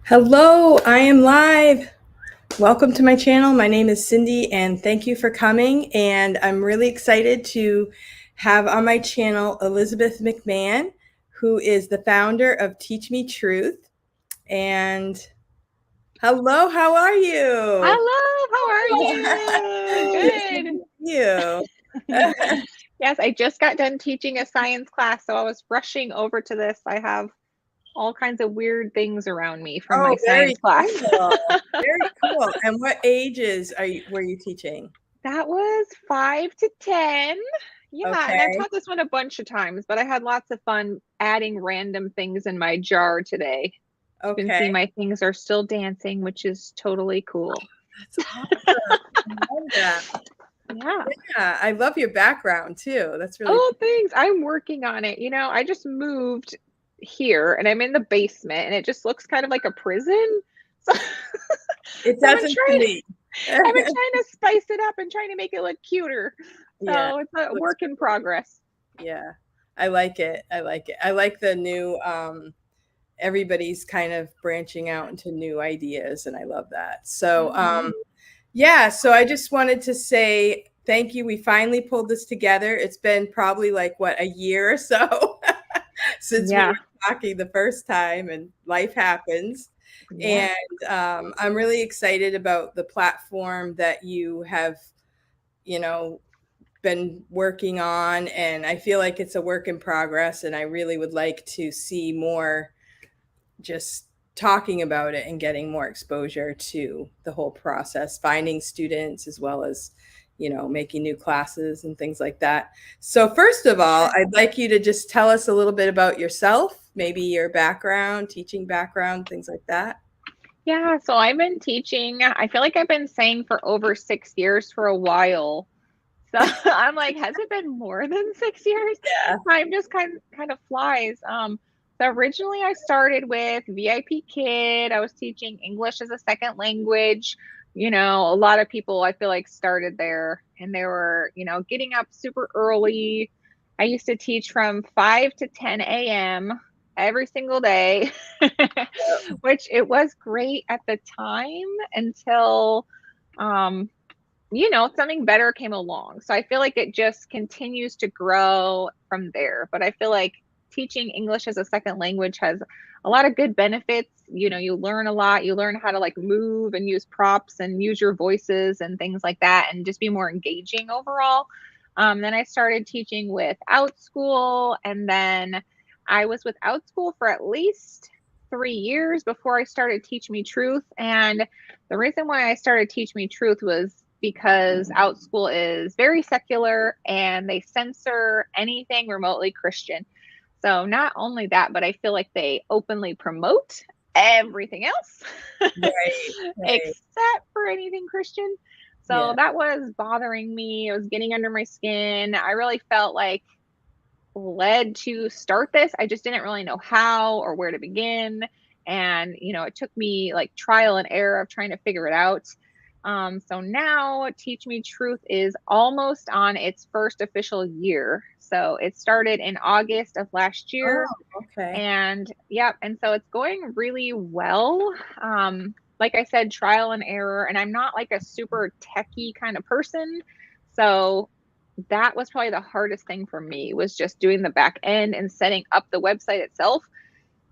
Hello, I am live. Welcome to my channel. My name is Cindy and thank you for coming. And I'm really excited to have on my channel Elizabeth McMann, who is the founder of Teach Me Truth. And hello, how are you? Hello, how are you? It's good to Good. see you. Yes, I just got done teaching a science class, so I was rushing over to this. I have all kinds of weird things around me from Oh, my very science class. cool. Very cool. And what ages were you teaching? That was 5 to 10. Yeah, and I've Okay. taught this one a bunch of times, but I had lots of fun adding random things in my jar today. You can Okay. see my things are still dancing, which is totally cool. That's awesome. I love that. Yeah. Yeah, I love your background too. That's really Oh, cool. thanks. I'm working on it. I just moved here and I'm in the basement and it just looks kind of like a prison. So, It so I've been doesn't to trying me. I've been trying to spice it up and trying to make it look cuter. Yeah, So it's a looks work in progress. yeah. I like it. I like it. I like the new everybody's kind of branching out into new ideas and I love that. So Mhm. yeah, so I just wanted to say thank you. We finally pulled this together. It's been probably like what, a year or so since we Yeah. were talking the first time, and life happens. Yeah. And I'm really excited about the platform that you have, you know, been working on. And I feel like it's a work in progress. And I really would like to see more just talking about it and getting more exposure to the whole process, finding students as well as, making new classes and things like that. So first of For all, sure. I'd like you to just tell us a little bit about yourself, maybe your background, teaching background, things like that. Yeah, so I've been teaching, I feel like I've been saying for over 6 years for a while. So I'm like, has it been more than 6 years? Yeah. Time just kind of flies. So originally I started with VIP Kid. I was teaching English as a second language. A lot of people I feel like started there and they were, getting up super early. I used to teach from 5 to 10 a.m. every single day, which it was great at the time until um something better came along. So I feel like it just continues to grow from there. But I feel like teaching English as a second language has a lot of good benefits. You learn a lot. You learn how to like move and use props and use your voices and things like that and just be more engaging overall. Then I started teaching with Outschool, and then I was with Outschool for at least 3 years before I started Teach Me Truth. And the reason why I started Teach Me Truth was because Outschool is very secular and they censor anything remotely Christian. So not only that, but I feel like they openly promote everything else Right, right. except for anything Christian. So Yeah. that was bothering me. It was getting under my skin. I really felt like led to start this. I just didn't really know how or where to begin. And, it took me like trial and error of trying to figure it out. So now Teach Me Truth is almost on its first official year. So it started in August of last Oh, year. okay. And yep, and so it's going really well. Like I said, trial and error. And I'm not like a super techie kind of person. So that was probably the hardest thing for me was just doing the back end and setting up the website itself.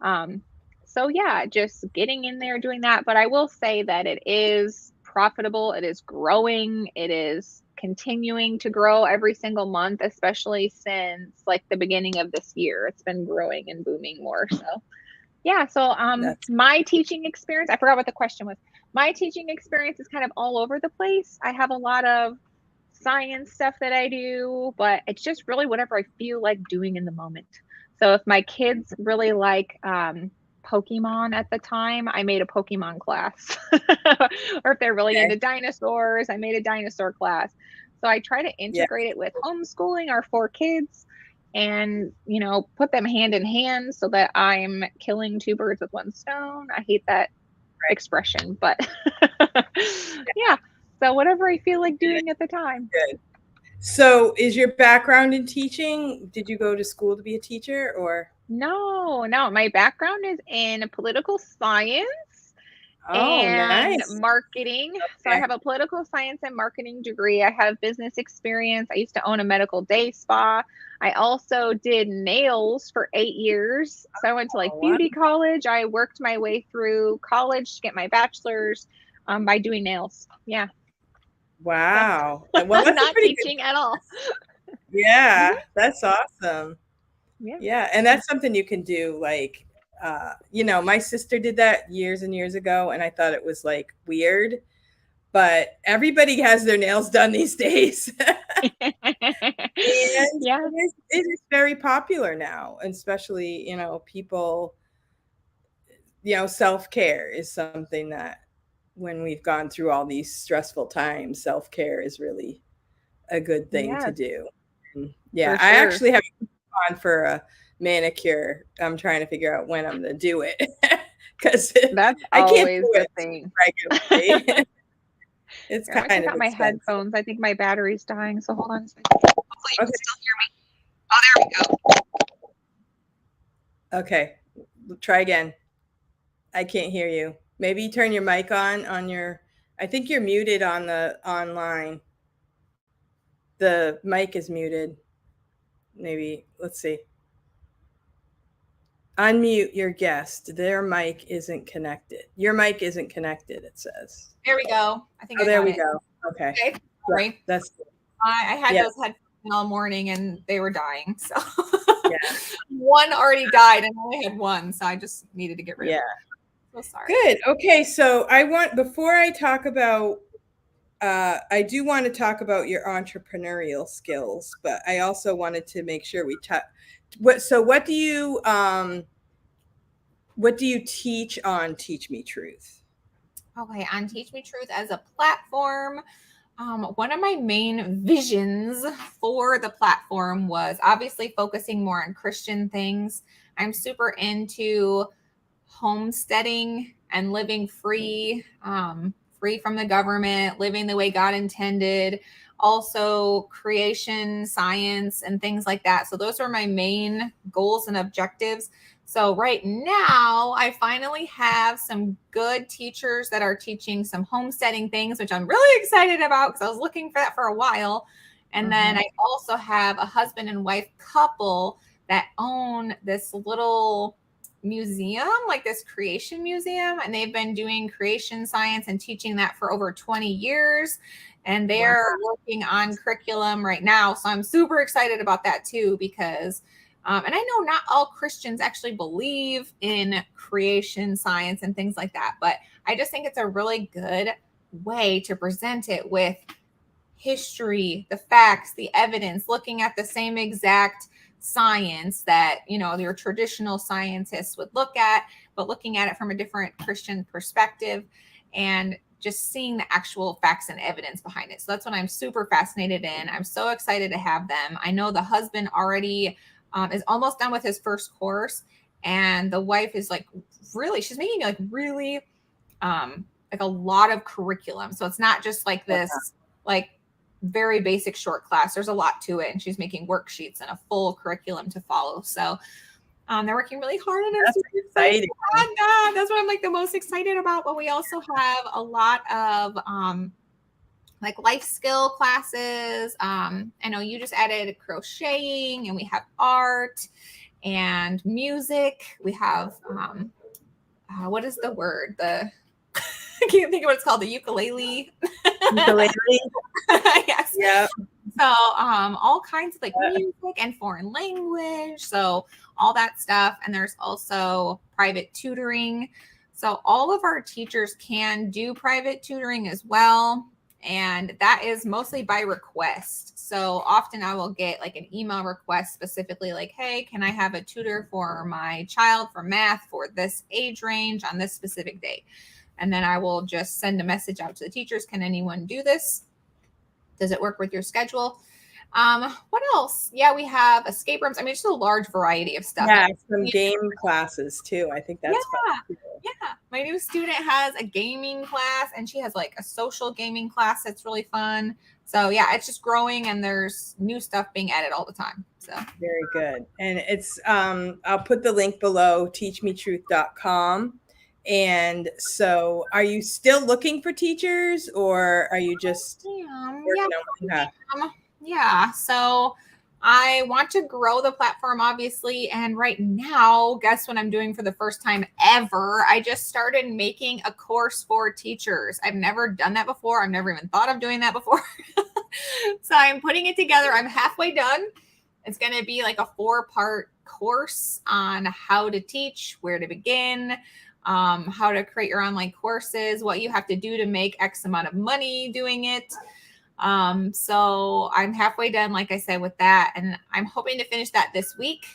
Um, so yeah, just getting in there doing that. But I will say that it is profitable, it is growing, it is continuing to grow every single month, especially since like the beginning of this year. It's been growing and booming more. So yeah, so That's my teaching experience, I forgot what the question was. My teaching experience is kind of all over the place. I have a lot of science stuff that I do, but it's just really whatever I feel like doing in the moment. So if my kids really like Pokemon at the time, I made a Pokemon class. Or if they're really okay. into dinosaurs, I made a dinosaur class. So I try to Yeah. integrate it with homeschooling our 4 kids and, put them hand in hand so that I'm killing two birds with one stone. I hate that Right. expression, but yeah. So whatever I feel like Good, doing at the time. good. So is your background in teaching? Did you go to school to be a teacher or? No, no, my background is in political science. Oh, and nice. marketing. So I Okay. have a political science and marketing degree. I have business experience. I used to own a medical day spa. I also did nails for 8 years. So I went to like Oh, wow. beauty college. I worked my way through college to get my bachelor's by doing nails. Yeah. So Wow. Well, that's a not pretty good, teaching at all. yeah, Mhm. that's awesome. Yeah. Yeah, and that's something you can do. Like, my sister did that years and years ago, and I thought it was like weird, but everybody has their nails done these days. And Yeah. it is very popular now, and especially, people, self-care is something that when we've gone through all these stressful times, self-care is really a good thing to Yes, do. Yeah, for I sure. actually have on for a manicure. I'm trying to figure out when I'm going to do it because That's I can't always do the it thing. regularly. It's Here, let me kind take of out my expensive. headphones. I think my battery's dying, so hold on a second. Hopefully you can Okay. still hear me. Oh, there we go. Okay. Try again. I can't hear you. Maybe turn your mic on your. I think you're muted on the online. The mic is muted. Maybe let's see. Unmute your guest. Their mic isn't connected. Your mic isn't connected, it says. There we go. I think Oh, I there got we it. go. Okay. Okay. Yeah, Sorry. that's good. I had Yeah, those headphones in all morning and they were dying. So yeah, one already died and I only had one. So I just needed to get rid of yeah. it. So sorry. Good. Okay, so before I talk about, I do want to talk about your entrepreneurial skills, but I also wanted to make sure we touch. What do you teach on Teach Me Truth? Okay. On Teach Me Truth as a platform, one of my main visions for the platform was obviously focusing more on Christian things. I'm super into homesteading and living free, free from the government, living the way God intended, also creation, science, and things like that. So, those are my main goals and objectives. So, right now, I finally have some good teachers that are teaching some homesteading things, which I'm really excited about because I was looking for that for a while. And then Mhm. I also have a husband and wife couple that own this little museum, like this creation museum, and they've been doing creation science and teaching that for over 20 years. And Wow. they're working on curriculum right now. So I'm super excited about that too, because, and I know not all Christians actually believe in creation science and things like that, but I just think it's a really good way to present it with history, the facts, the evidence, looking at the same exact science that, your traditional scientists would look at, but looking at it from a different Christian perspective and just seeing the actual facts and evidence behind it. So that's what I'm super fascinated in. I'm so excited to have them. I know the husband already is almost done with his first course, and the wife is like really, she's making like really like a lot of curriculum. So it's not just like this like very basic short class. There's a lot to it, and she's making worksheets and a full curriculum to follow. So they're working really hard, and I'm That's super excited exciting. about that. That's what I'm like the most excited about. But we also have a lot of like life skill classes. I know you just added crocheting, and we have art and music. We have what is the word? The I can't think of what it's called. The ukulele. Ukulele? Yes. Yeah. So all kinds of like music and foreign language. So all that stuff. And there's also private tutoring. So all of our teachers can do private tutoring as well. And that is mostly by request. So often I will get like an email request specifically like, hey, can I have a tutor for my child for math for this age range on this specific day? And then I will just send a message out to the teachers. Can anyone do this? Does it work with your schedule? What else? Yeah, we have escape rooms. I mean, it's just a large variety of stuff. Yeah, some game classes too. I think Yeah, that's fun too. yeah. My new student has a gaming class and she has like a social gaming class that's really fun. So yeah, it's just growing and there's new stuff being added all the time. So Very good. And it's I'll put the link below, teachmetruth.com. And so are you still looking for teachers, or are you just working on what you have? Yeah. So I want to grow the platform, obviously. And right now, guess what I'm doing for the first time ever? I just started making a course for teachers. I've never done that before. I've never even thought of doing that before. So I'm putting it together. I'm halfway done. It's going to be like a 4-part course on how to teach, where to begin, how to create your online courses, what you have to do to make X amount of money doing it. So I'm halfway done, like I said, with that. And I'm hoping to finish that this week.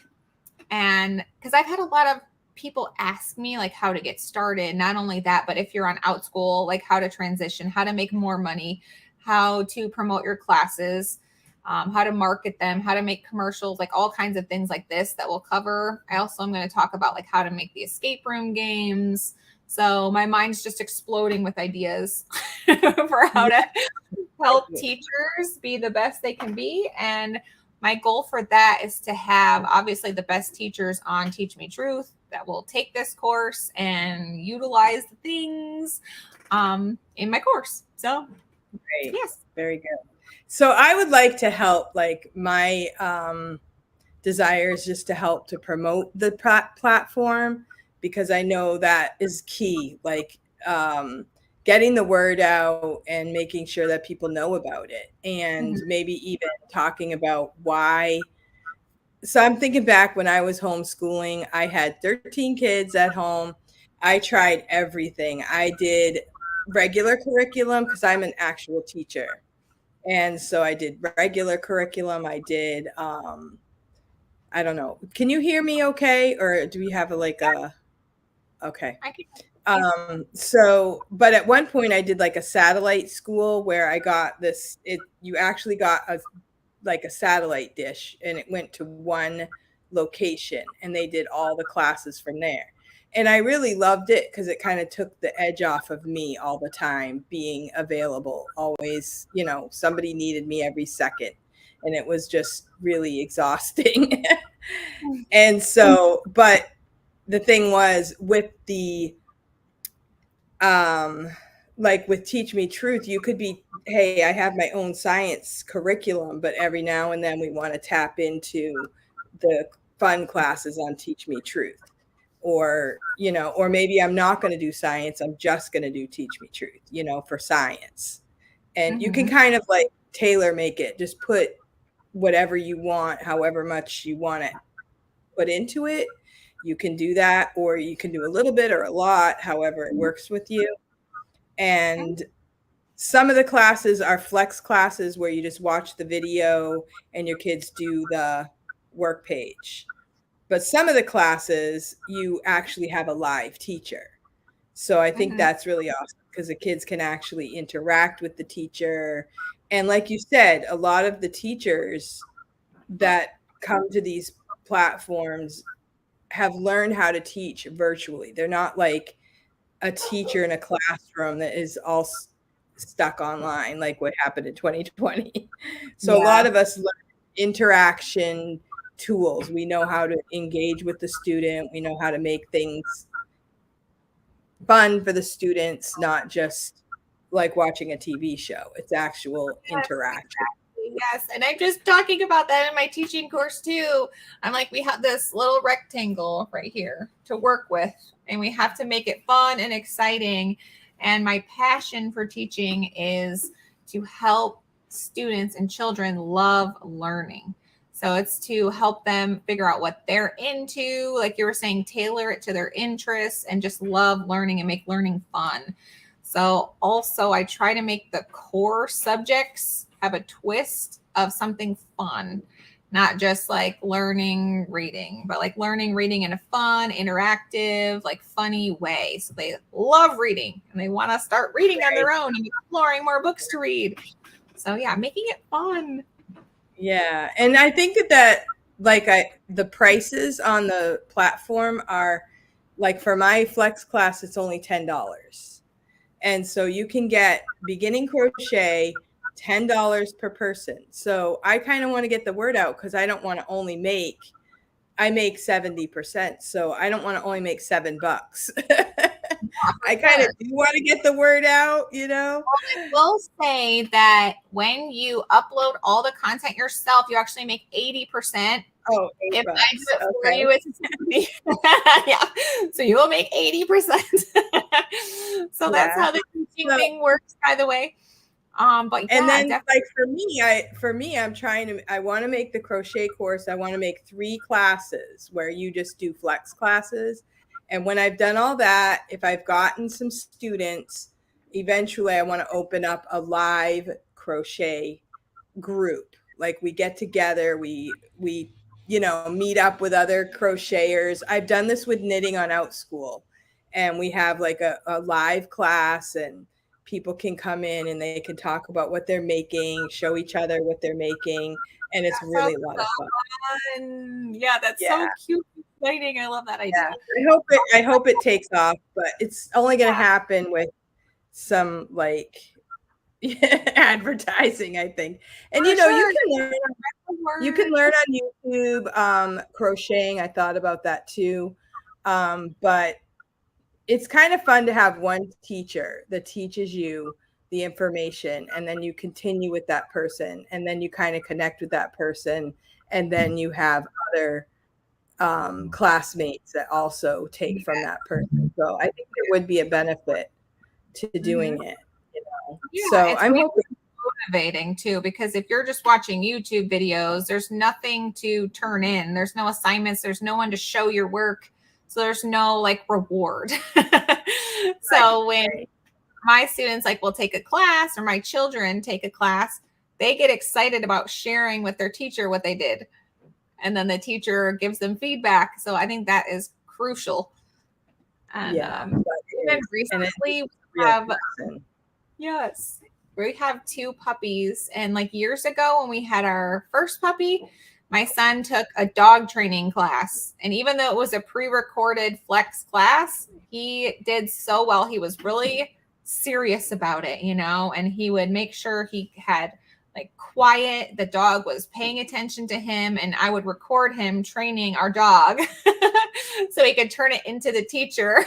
And because I've had a lot of people ask me like how to get started. Not only that, but if you're on OutSchool, like how to transition, how to make more money, how to promote your classes, how to market them, how to make commercials, like all kinds of things like this that we'll cover. I also am going to talk about like how to make the escape room games. So my mind's just exploding with ideas for how to help teachers be the best they can be. And my goal for that is to have obviously the best teachers on Teach Me Truth that will take this course and utilize the things in my course. So, Great. yes. Very good. So I would like to help, like my desire is just to help to promote the platform, because I know that is key, like getting the word out and making sure that people know about it, and maybe even talking about why. So I'm thinking back when I was homeschooling, I had 13 kids at home. I tried everything. I did regular curriculum because I'm an actual teacher. And so I did regular curriculum. I did, I don't know. Can you hear me okay? Or do we have okay. I can. So, but at one point I did like a satellite school where I got you actually got like a satellite dish, and it went to one location and they did all the classes from there. And I really loved it because it kind of took the edge off of me all the time being available. Always, somebody needed me every second. And it was just really exhausting. And so, but the thing was with like with Teach Me Truth, you could be, hey, I have my own science curriculum, but every now and then we want to tap into the fun classes on Teach Me Truth. Or maybe I'm not going to do science. I'm just going to do Teach Me Truth, for science. And you can kind of like tailor make it, just put whatever you want, however much you want to put into it. You can do that, or you can do a little bit or a lot, however it works with you. And some of the classes are flex classes where you just watch the video and your kids do the work page. But some of the classes, you actually have a live teacher. So I think that's really awesome because the kids can actually interact with the teacher. And like you said, a lot of the teachers that come to these platforms have learned how to teach virtually. They're not like a teacher in a classroom that is all stuck online, like what happened in 2020. So a lot of us learn interaction tools. We know how to engage with the student. We know how to make things fun for the students, not just like watching a TV show. It's actual interaction. Yes, and I'm just talking about that in my teaching course too. I'm like, we have this little rectangle right here to work with, and we have to make it fun and exciting. And my passion for teaching is to help students and children love learning. So it's to help them figure out what they're into, like you were saying, tailor it to their interests and just love learning and make learning fun. So also I try to make the core subjects have a twist of something fun, not just like learning reading, but like learning reading in a fun, interactive, like funny way. So they love reading and they want to start reading on their own and exploring more books to read. So yeah, making it fun. Yeah. And I think that like the prices on the platform are like, for my flex class, it's only $10. And so you can get beginning crochet $10 per person. So I kind of want to get the word out because I don't want to only I make 70%. So I don't want to only make $7. I kind of do want to get the word out, I will say that when you upload all the content yourself, you actually make 80%. Oh, If $8. I do it for Okay. you, it's 60. Yeah. So you will make 80%. So that's Yeah. how the teaching So, thing works, by the way. But and yeah, then definitely. like for me, I want to make the crochet course. I want to make 3 classes where you just do flex classes. And when I've done all that, if I've gotten some students, eventually I want to open up a live crochet group. Like we get together, we meet up with other crocheters. I've done this with Knitting on Outschool, and we have like a live class, and people can come in and they can talk about what they're making, show each other what they're making, and it's That sounds really a lot of fun. fun. Yeah, that's Yeah. so cute and exciting. I love that idea. Yeah. I hope it takes off, but it's only going to happen with some like advertising, I think. And For sure. you can learn on YouTube crocheting. I thought about that too. But it's kind of fun to have one teacher that teaches you the information, and then you continue with that person, and then you kind of connect with that person, and then you have other classmates that also take from that person. So I think there would be a benefit to doing it. Yeah, So it's I'm really hoping. motivating too, because if you're just watching YouTube videos, there's nothing to turn in. There's no assignments. There's no one to show your work. So there's no like reward. So when my students like will take a class, or my children take a class, they get excited about sharing with their teacher what they did. And then the teacher gives them feedback. So I think that is crucial. And Yeah, even recently we have yes, we have 2 puppies. And like years ago when we had our first puppy, my son took a dog training class. And even though it was a pre-recorded flex class, he did so well. He was really serious about it, and he would make sure he had like quiet. The dog was paying attention to him, and I would record him training our dog so he could turn it into the teacher.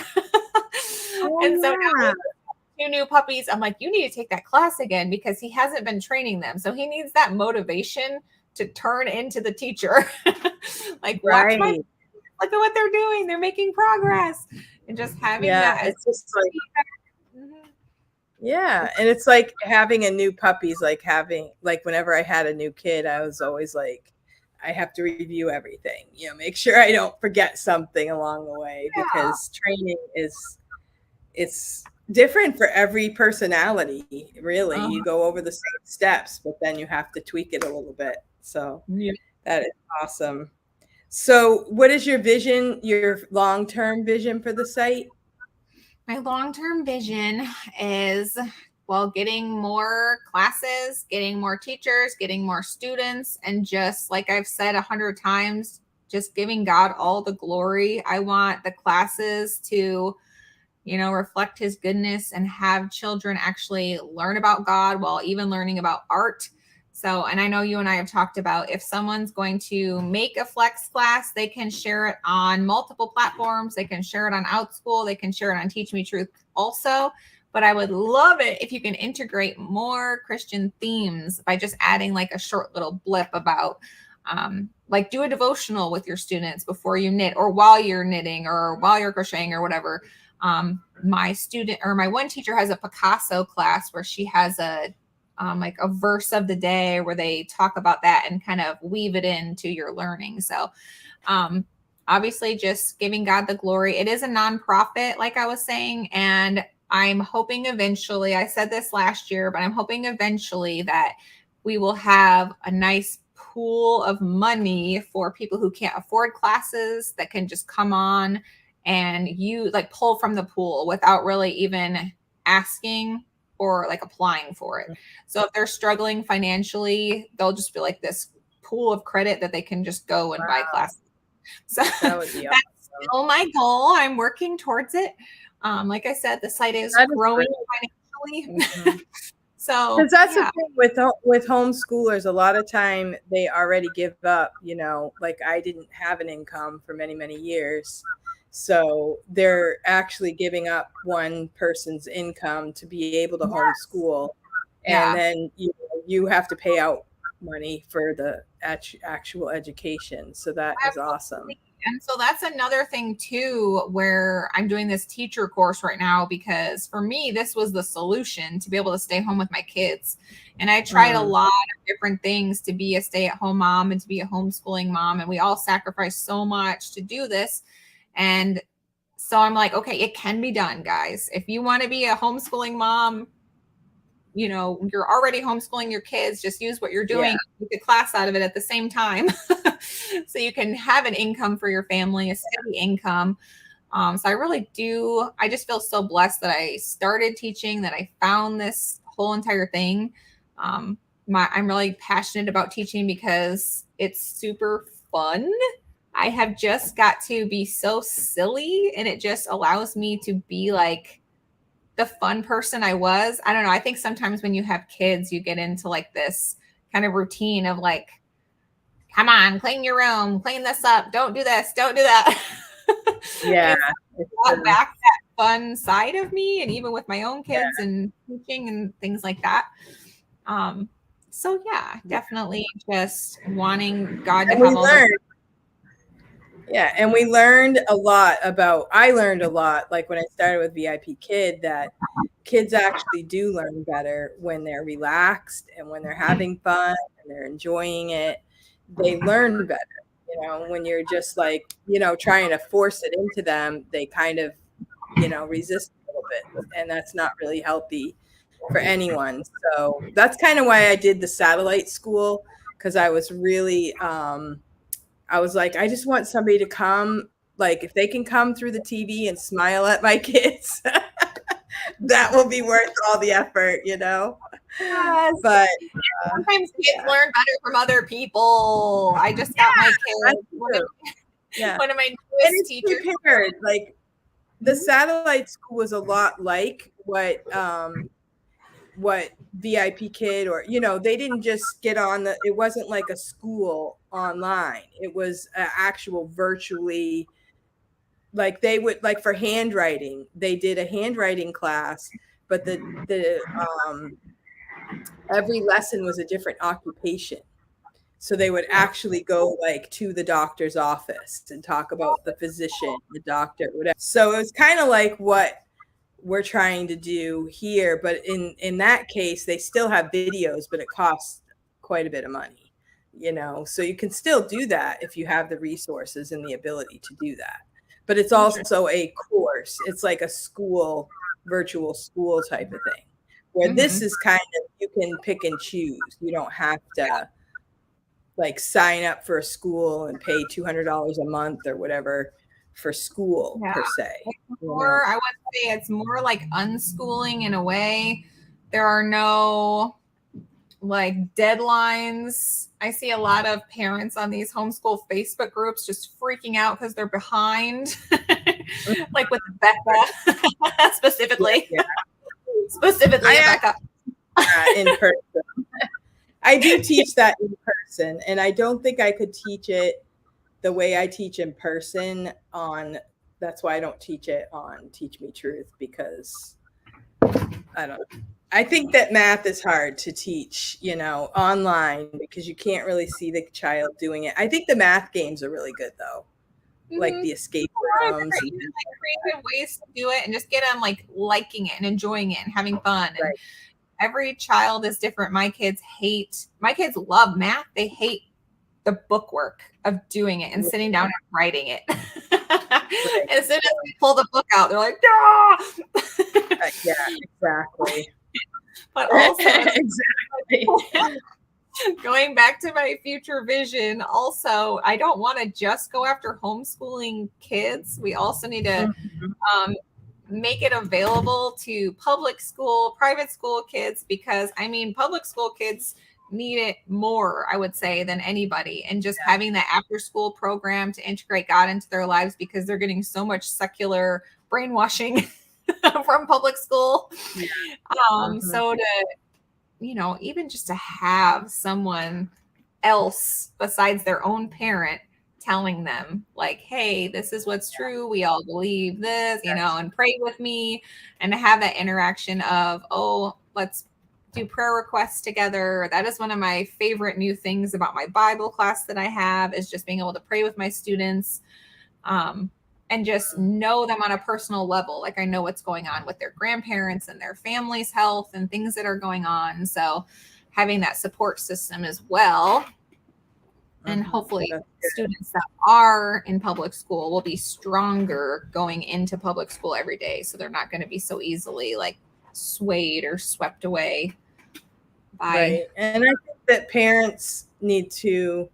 And so now 2 new puppies, I'm like, you need to take that class again, because he hasn't been training them. So he needs that motivation to turn into the teacher. Like, watch look at what they're doing. They're making progress. And just having that. It's just like, yeah. And it's like having a new puppy's like having, like whenever I had a new kid, I was always like, I have to review everything, make sure I don't forget something along the way, because training it's different for every personality, really. You go over the same steps, but then you have to tweak it a little bit. So that is awesome. So what is your vision, your long-term vision for the site? My long-term vision is, well, getting more classes, getting more teachers, getting more students, and just like I've said 100 times, just giving God all the glory. I want the classes to reflect his goodness and have children actually learn about God while even learning about art. So, and I know you and I have talked about, if someone's going to make a flex class, they can share it on multiple platforms. They can share it on Outschool. They can share it on Teach Me Truth also. But I would love it if you can integrate more Christian themes by just adding like a short little blip about like do a devotional with your students before you knit, or while you're knitting, or while you're crocheting, or whatever. My one teacher has a Picasso class where she has like a verse of the day where they talk about that and kind of weave it into your learning. So obviously just giving God the glory. It is a nonprofit, like I was saying, and I'm hoping eventually, I said this last year, but I'm hoping eventually that we will have a nice pool of money for people who can't afford classes that can just come on and you like pull from the pool without really even asking or like applying for it. So if they're struggling financially, they'll just be like this pool of credit that they can just go and buy classes. So that would be awesome. That's still my goal. I'm working towards it. Like I said, the site is growing financially. Mm-hmm. So because that's the thing with homeschoolers, a lot of time they already give up, like I didn't have an income for many, many years. So they're actually giving up one person's income to be able to homeschool. And Yeah. then you have to pay out money for the actual education. So that is awesome. And so that's another thing too, where I'm doing this teacher course right now, because for me, this was the solution to be able to stay home with my kids. And I tried a lot of different things to be a stay-at-home mom and to be a homeschooling mom. And we all sacrificed so much to do this. And so I'm like, okay, it can be done, guys. If you want to be a homeschooling mom, you know, you're already homeschooling your kids, just use what you're doing, take a class out of it at the same time. So you can have an income for your family, a steady income. So I just feel so blessed that I started teaching, that I found this whole entire thing. I'm really passionate about teaching because it's super fun. I have just got to be so silly, and it just allows me to be like the fun person I was. I don't know. I think sometimes when you have kids, you get into like this kind of routine of like, come on, clean your room, clean this up, don't do this, don't do that. Yeah. It's brought back that fun side of me, and even with my own kids and teaching and things like that. So yeah, definitely just wanting God to have all the. Yeah, and we learned a lot I learned a lot, like when I started with VIP Kid, that kids actually do learn better when they're relaxed and when they're having fun and they're enjoying it. They learn better. You know, when you're just like, trying to force it into them, they kind of, resist a little bit. And that's not really healthy for anyone. So that's kind of why I did the satellite school, because I was really, I was like, I just want somebody to come, like if they can come through the TV and smile at my kids, that will be worth all the effort, Yes. But sometimes kids learn better from other people. I just got my kids. One of my newest teachers. Prepared. Like the satellite school was a lot like what VIP Kid, or they didn't just get on it wasn't like a school online. It was actual virtually, like they would, like for handwriting, they did a handwriting class, but the every lesson was a different occupation. So they would actually go like to the doctor's office and talk about the physician, the doctor, whatever. So it was kind of like what we're trying to do here, but in that case, they still have videos, but it costs quite a bit of money, so you can still do that if you have the resources and the ability to do that. But it's also a course. It's like a school, virtual school type of thing, where this is kind of, you can pick and choose. You don't have to like sign up for a school and pay $200 a month or whatever for school per se. I would say it's more like unschooling in a way. There are no like deadlines. I see a lot of parents on these homeschool Facebook groups just freaking out because they're behind, like with Becca specifically. Specifically, Becca. In person. I do teach that in person, and I don't think I could teach it the way I teach in person that's why I don't teach it on Teach Me Truth, because I don't know. I think that math is hard to teach, online, because you can't really see the child doing it. I think the math games are really good though. Like the escape rooms. And creative ways to do it and just get them like liking it and enjoying it and having fun. And every child is different. My kids love math. They hate the bookwork of doing it and sitting down and writing it. As soon as we pull the book out, they're like, "Ah!" Yeah, exactly. But also, going back to my future vision, also, I don't want to just go after homeschooling kids. We also need to make it available to public school, private school kids, because public school kids need it more, I would say, than anybody. And just having that after school program to integrate God into their lives, because they're getting so much secular brainwashing from public school. So to, even just to have someone else besides their own parent telling them like, hey, this is what's true. We all believe this, and pray with me, and to have that interaction of, oh, let's do prayer requests together. That is one of my favorite new things about my Bible class that I have, is just being able to pray with my students, and just know them on a personal level. Like I know what's going on with their grandparents and their family's health and things that are going on. So having that support system as well. And hopefully students that are in public school will be stronger going into public school every day. So they're not going to be so easily like swayed or swept away by. Right. And I think that parents need to,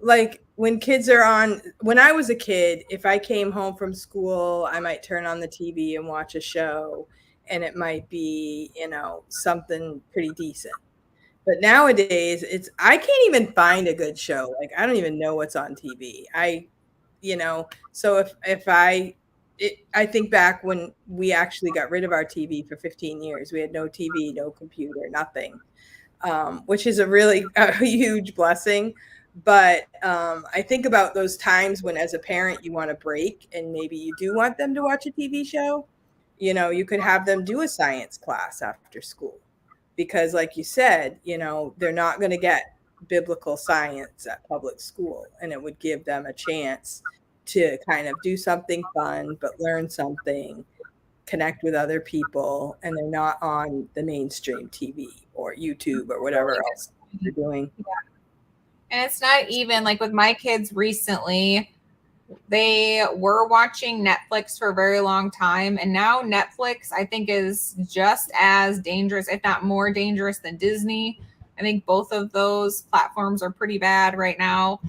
like when I was a kid, if I came home from school, I might turn on the TV and watch a show, and it might be, something pretty decent. But nowadays I can't even find a good show. Like I don't even know what's on TV. So if I think back when we actually got rid of our TV for 15 years, we had no TV, no computer, nothing, which is a huge blessing. But I think about those times when as a parent you want a break and maybe you do want them to watch a TV show. You could have them do a science class after school. Because like you said, they're not going to get biblical science at public school, and it would give them a chance to kind of do something fun, but learn something, connect with other people, and they're not on the mainstream TV or YouTube or whatever else they're doing. Yeah. And it's not even like with my kids recently, they were watching Netflix for a very long time. And now Netflix, I think, is just as dangerous, if not more dangerous than Disney. I think both of those platforms are pretty bad right now.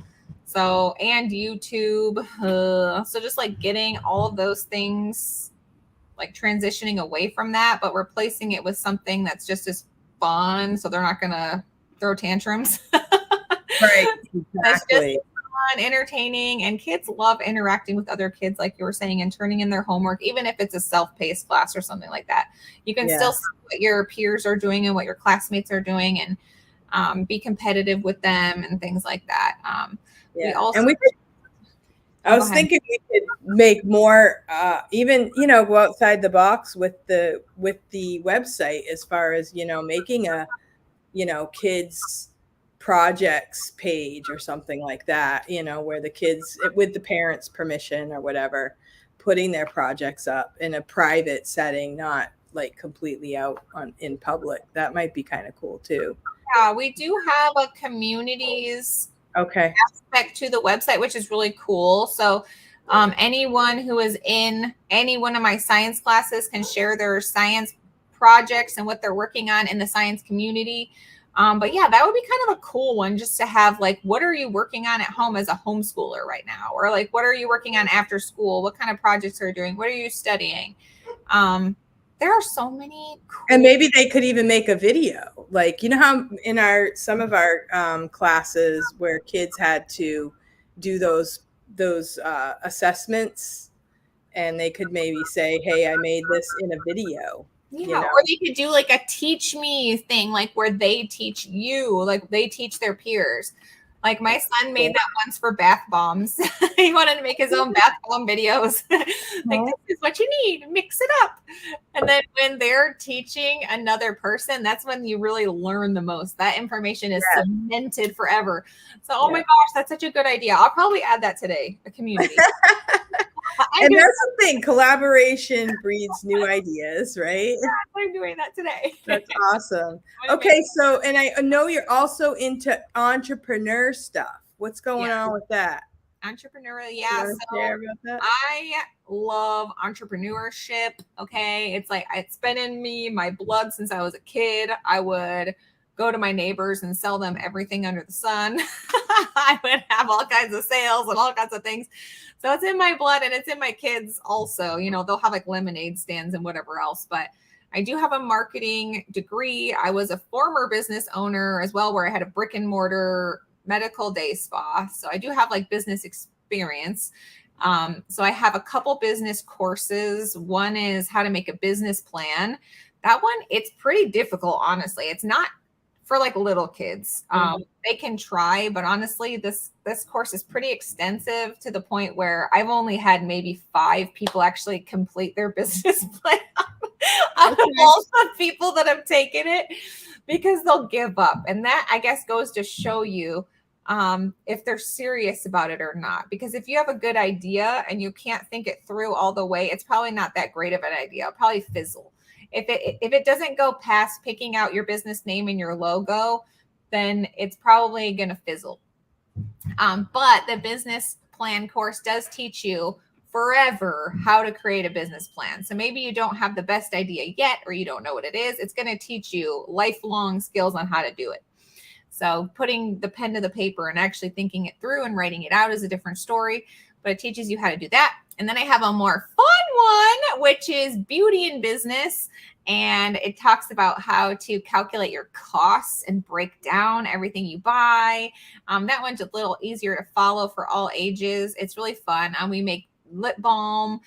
So, and YouTube. So just like getting all of those things, like transitioning away from that, but replacing it with something that's just as fun. So they're not going to throw tantrums. Right. Exactly. That's just fun, entertaining, and kids love interacting with other kids, like you were saying, and turning in their homework, even if it's a self-paced class or something like that. You can still see what your peers are doing and what your classmates are doing, and be competitive with them and things like that. I was thinking we could make more, even, go outside the box with the website as far as, making a, kids projects page or something like that, where the kids, with the parents' permission or whatever, putting their projects up in a private setting, not like completely out in public. That might be kind of cool too. Yeah, we do have a communities aspect to the website, which is really cool. So anyone who is in any one of my science classes can share their science projects and what they're working on in the science community. But yeah, that would be kind of a cool one, just to have like, what are you working on at home as a homeschooler right now? Or like, what are you working on after school? What kind of projects are you doing? What are you studying? There are so many cool. And maybe they could even make a video, like, how in some of our classes where kids had to do those assessments, and they could maybe say, hey, I made this in a video. Yeah, or they could do like a teach me thing, like where they teach you, like they teach their peers. Like my son made that once for bath bombs. He wanted to make his own bath bomb videos. Like, this is what you need, mix it up. And then when they're teaching another person, that's when you really learn the most. That information is cemented forever. So, oh my gosh, that's such a good idea. I'll probably add that today, a community. And that's the thing, collaboration breeds new ideas, right? Yeah, I'm doing that today. That's awesome. Okay, so, and I know you're also into entrepreneur stuff. What's going on with that? Entrepreneurial, yeah. So I love entrepreneurship. Okay, it's been in me, my blood since I was a kid. I would go to my neighbors and sell them everything under the sun. I would have all kinds of sales and all kinds of things. So it's in my blood, and it's in my kids also. They'll have like lemonade stands and whatever else. But I do have a marketing degree. I was a former business owner as well, where I had a brick and mortar medical day spa. So I do have like business experience. So I have a couple business courses. One is how to make a business plan. That one, it's pretty difficult, honestly. It's not for like little kids. They can try, but honestly, this course is pretty extensive to the point where I've only had maybe 5 people actually complete their business plan out of all the people that have taken it, because they'll give up. And that, I guess, goes to show you if they're serious about it or not. Because if you have a good idea and you can't think it through all the way, it's probably not that great of an idea. It'll probably fizzle. If it doesn't go past picking out your business name and your logo, then it's probably going to fizzle. But the business plan course does teach you forever how to create a business plan. So maybe you don't have the best idea yet, or you don't know what it is. It's going to teach you lifelong skills on how to do it. So putting the pen to the paper and actually thinking it through and writing it out is a different story, but it teaches you how to do that. And then I have a more fun one, which is beauty in business. And it talks about how to calculate your costs and break down everything you buy. That one's a little easier to follow for all ages. It's really fun. We make lip balm,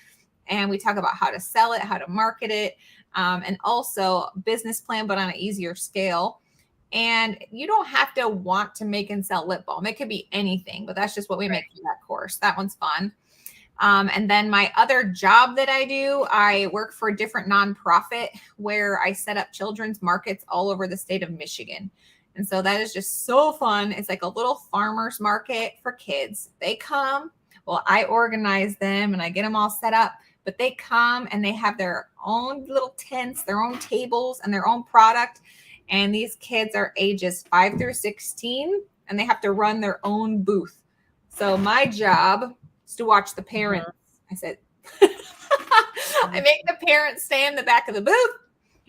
and we talk about how to sell it, how to market it, and also business plan, but on an easier scale. And you don't have to want to make and sell lip balm. It could be anything, but that's just what we make for that course. That one's fun. And then my other job that I do, I work for a different nonprofit where I set up children's markets all over the state of Michigan. And so that is just so fun. It's like a little farmer's market for kids. They come, well, I organize them and I get them all set up, but they come and they have their own little tents, their own tables, and their own product. And these kids are ages 5 through 16, and they have to run their own booth. So my job is to watch the parents. I said, I make the parents stay in the back of the booth,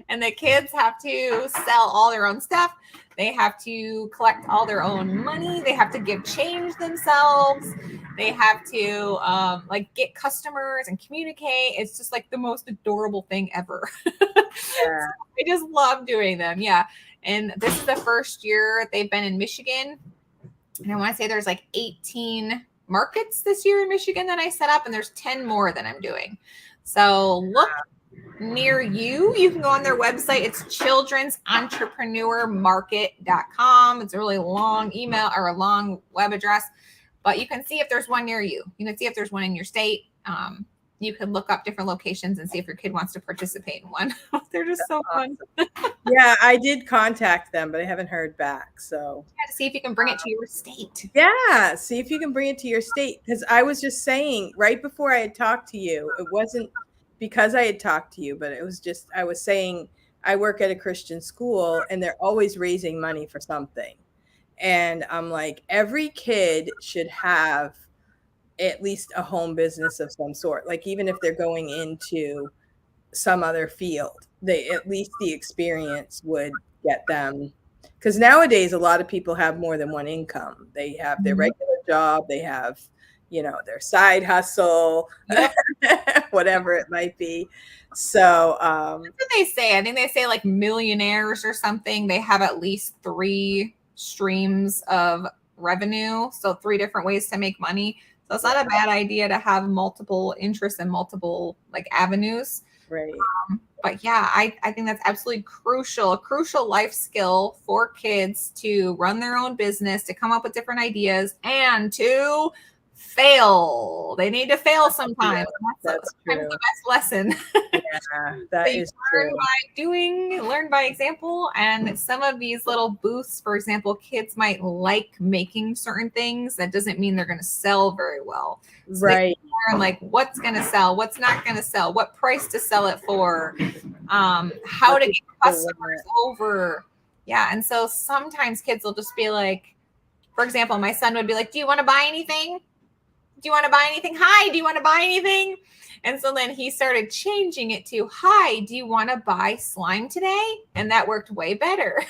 and the kids have to sell all their own stuff. They have to collect all their own money. They have to give change themselves. They have to like get customers and communicate. It's just like the most adorable thing ever. Yeah. I just love doing them. Yeah. And this is the first year they've been in Michigan. And I want to say there's like 18 markets this year in Michigan that I set up, and there's 10 more that I'm doing. So look near you. You can go on their website. It's children'sentrepreneurmarket.com. It's a really long email or a long web address, but you can see if there's one near you. You can see if there's one in your state. You could look up different locations and see if your kid wants to participate in one. They're just so fun. Yeah, I did contact them, but I haven't heard back. So yeah, to see if you can bring it to your state. Yeah, see if you can bring it to your state. Because I was just saying right before I had talked to you, it wasn't because I had talked to you, but it was just, I was saying I work at a Christian school and they're always raising money for something. And I'm like, every kid should have at least a home business of some sort. Like even if they're going into some other field, they at least the experience would get them. Because nowadays a lot of people have more than one income. They have their regular job, they have, you know, their side hustle, whatever it might be. So that's what they say. I think they say like millionaires or something, they have at least 3 streams of revenue. So 3 different ways to make money. So it's not a bad idea to have multiple interests and multiple like avenues. Right. But yeah, I think that's absolutely crucial, a crucial life skill for kids to run their own business, to come up with different ideas, and to fail. They need to fail sometimes. That's sometimes the best lesson. Yeah, that is learn true. by doing, learn by example. And some of these little booths, for example, kids might like making certain things. That doesn't mean they're going to sell very well. So right. Learn like what's going to sell, what's not going to sell, what price to sell it for, how to get customers over. Yeah. And so sometimes kids will just be like, for example, my son would be like, do you want to buy anything? Do you want to buy anything? Hi, do you want to buy anything? And so then he started changing it to, hi, do you want to buy slime today? And that worked way better.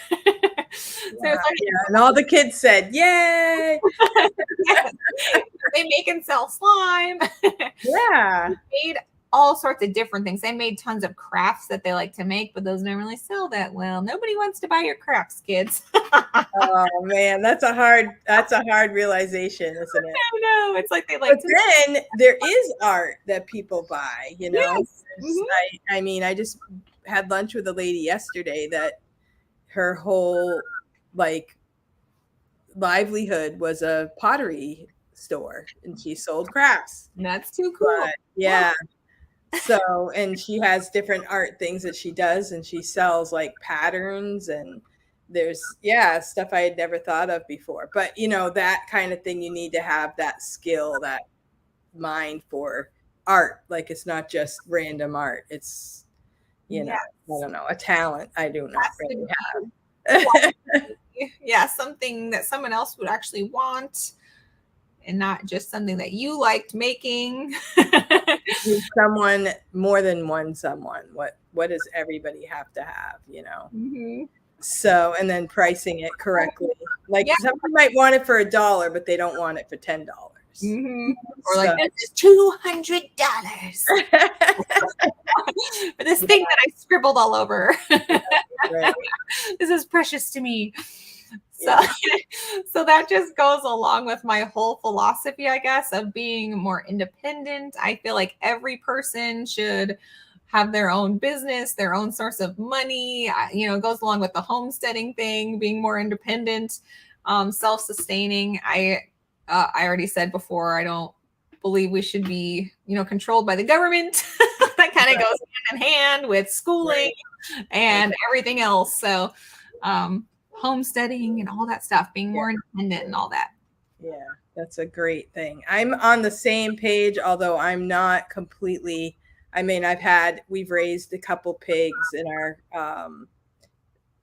And all the kids said, yay. Yes. They make and sell slime. Yeah. They made all sorts of different things. They made tons of crafts that they like to make, but those don't really sell that well. Nobody wants to buy your crafts, kids. Oh man, that's a hard realization, isn't it? I know. It's like they like. But then there is art that people buy, you know. Yes. I mean, I just had lunch with a lady yesterday that her whole like livelihood was a pottery store, and she sold crafts. That's too cool. But yeah. So, and she has different art things that she does, and she sells like patterns, and there's stuff I had never thought of before. But that kind of thing, you need to have that skill, that mind for art. Like, it's not just random art. It's Yes. I don't know, a talent I do not really have. Yeah, something that someone else would actually want, and not just something that you liked making. Someone, more than one someone. What does everybody have to have, Mm-hmm. So, and then pricing it correctly. Like, someone might want it for $1, but they don't want it for $10. Mm-hmm. Or like, this is $200 for this thing that I scribbled all over. Right. This is precious to me. So, so that just goes along with my whole philosophy, I guess, of being more independent. I feel like every person should have their own business, their own source of money. It goes along with the homesteading thing, being more independent, self-sustaining. I already said before, I don't believe we should be, controlled by the government. That kind of goes hand in hand with schooling and everything else. So, homesteading and all that stuff, being more independent and all that. Yeah, that's a great thing. I'm on the same page, although I'm not completely. I mean, we've raised a couple pigs in our,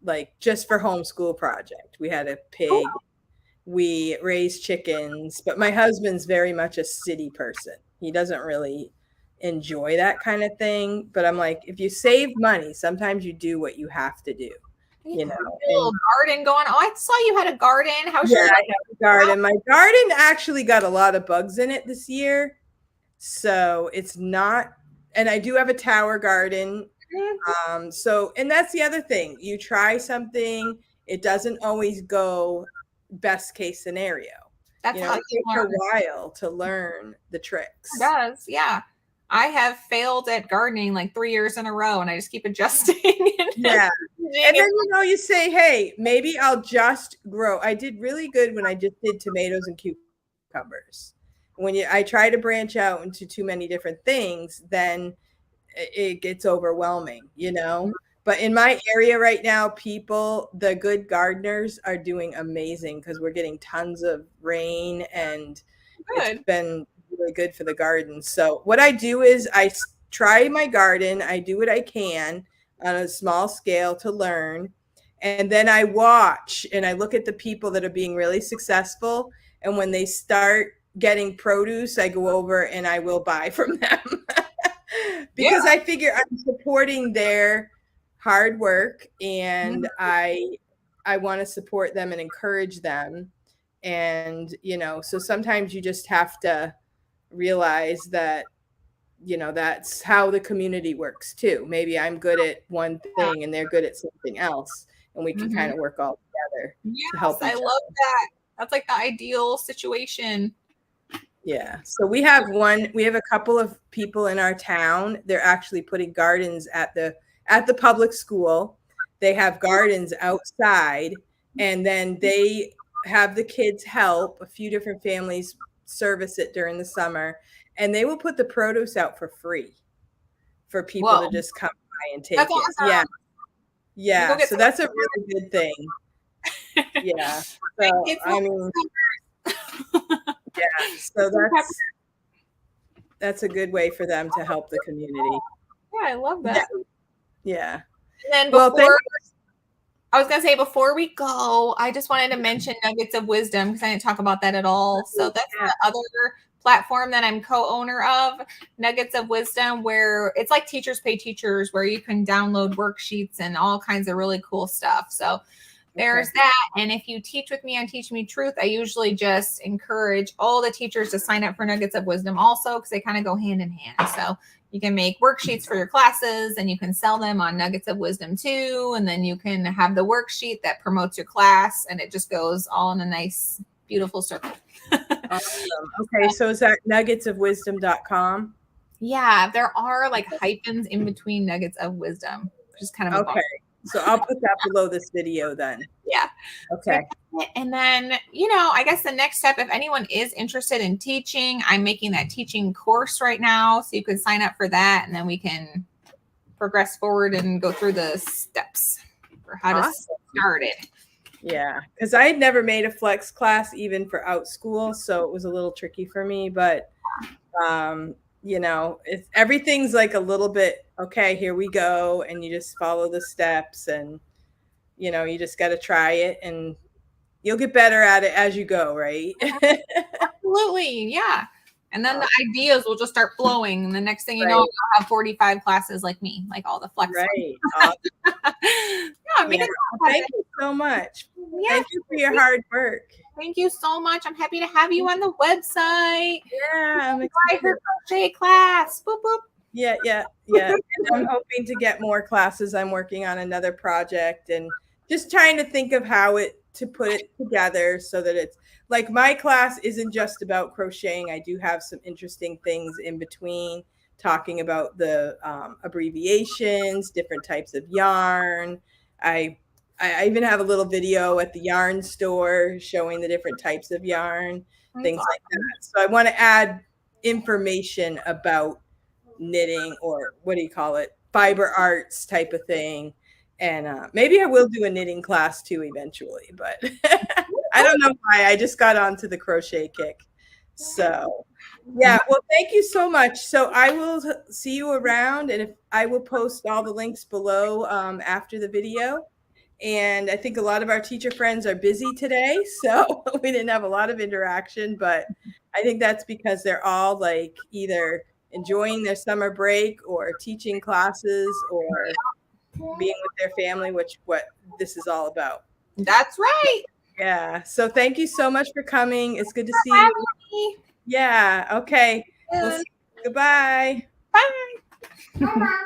like, just for homeschool project. We had a pig. Cool. We raised chickens, but my husband's very much a city person. He doesn't really enjoy that kind of thing. But I'm like, if you save money, sometimes you do what you have to do. A little garden going. Oh, I saw you had a garden. How's your I have a garden. My garden actually got a lot of bugs in it this year, so it's not. And I do have a tower garden. So, and that's the other thing. You try something, it doesn't always go best case scenario. That's how it takes a while to learn the tricks. It does, yeah. I have failed at gardening like 3 years in a row, and I just keep adjusting. Yeah. And then, you say, hey, maybe I'll just grow. I did really good when I just did tomatoes and cucumbers. When I try to branch out into too many different things, then it gets overwhelming, But in my area right now, the good gardeners are doing amazing because we're getting tons of rain, and it's been really good for the garden. So what I do is I try my garden. I do what I can on a small scale to learn. And then I watch and I look at the people that are being really successful. And when they start getting produce, I go over and I will buy from them because I figure I'm supporting their hard work, and I want to support them and encourage them. And, so sometimes you just have to realize that, that's how the community works too. Maybe I'm good at one thing and they're good at something else, and we can kind of work all together to help each other. I love that. That's like the ideal situation. Yeah. So we have a couple of people in our town. They're actually putting gardens at the public school. They have gardens outside, and then they have the kids help. A few different families service it during the summer, and they will put the produce out for free for people to just come by and take it. Awesome. Yeah. So that's a really good thing. Yeah. So, I mean, yeah. So that's a good way for them to help the community. Yeah, I love that. Yeah. And then I was going to say, before we go, I just wanted to mention Nuggets of Wisdom because I didn't talk about that at all. So that's the other platform that I'm co-owner of, Nuggets of Wisdom, where it's like Teachers Pay Teachers, where you can download worksheets and all kinds of really cool stuff. So there's that. And if you teach with me on Teach Me Truth, I usually just encourage all the teachers to sign up for Nuggets of Wisdom also, because they kind of go hand in hand. So you can make worksheets for your classes, and you can sell them on Nuggets of Wisdom too. And then you can have the worksheet that promotes your class, and it just goes all in a nice, beautiful circle. Awesome. Okay. So is that nuggetsofwisdom.com? Yeah. There are like hyphens in between Nuggets of Wisdom, which is kind of okay. So I'll put that below this video then. Yeah. Okay. And then, I guess the next step, if anyone is interested in teaching, I'm making that teaching course right now. So you can sign up for that, and then we can progress forward and go through the steps for how to start it. Yeah, because I had never made a flex class even for out school, so it was a little tricky for me. But it's everything's like a little bit, okay, here we go, and you just follow the steps, and you just got to try it, and you'll get better at it as you go, right? Absolutely, yeah. And then the ideas will just start flowing, and the next thing you know, you'll have 45 classes like me, like all the flex. Right. Awesome. Thank you so much. Yeah, thank you for your hard work. Thank you so much. I'm happy to have you on the website. Yeah, I'm excited. Her crochet class. Boop, boop. Yeah. And I'm hoping to get more classes. I'm working on another project and just trying to think of how to put it together so that it's like my class isn't just about crocheting. I do have some interesting things in between, talking about the abbreviations, different types of yarn. I even have a little video at the yarn store showing the different types of yarn, things like that. So I want to add information about knitting, or what do you call it? Fiber arts type of thing. And maybe I will do a knitting class too eventually, but I don't know why. I just got onto the crochet kick. So yeah, well, thank you so much. So I will see you around, and I will post all the links below after the video. And I think a lot of our teacher friends are busy today, so we didn't have a lot of interaction, but I think that's because they're all like either enjoying their summer break or teaching classes or being with their family, which what this is all about. That's right. Yeah. So thank you so much for coming. It's good to see you. Yeah. Okay. We'll see you. Goodbye. Bye.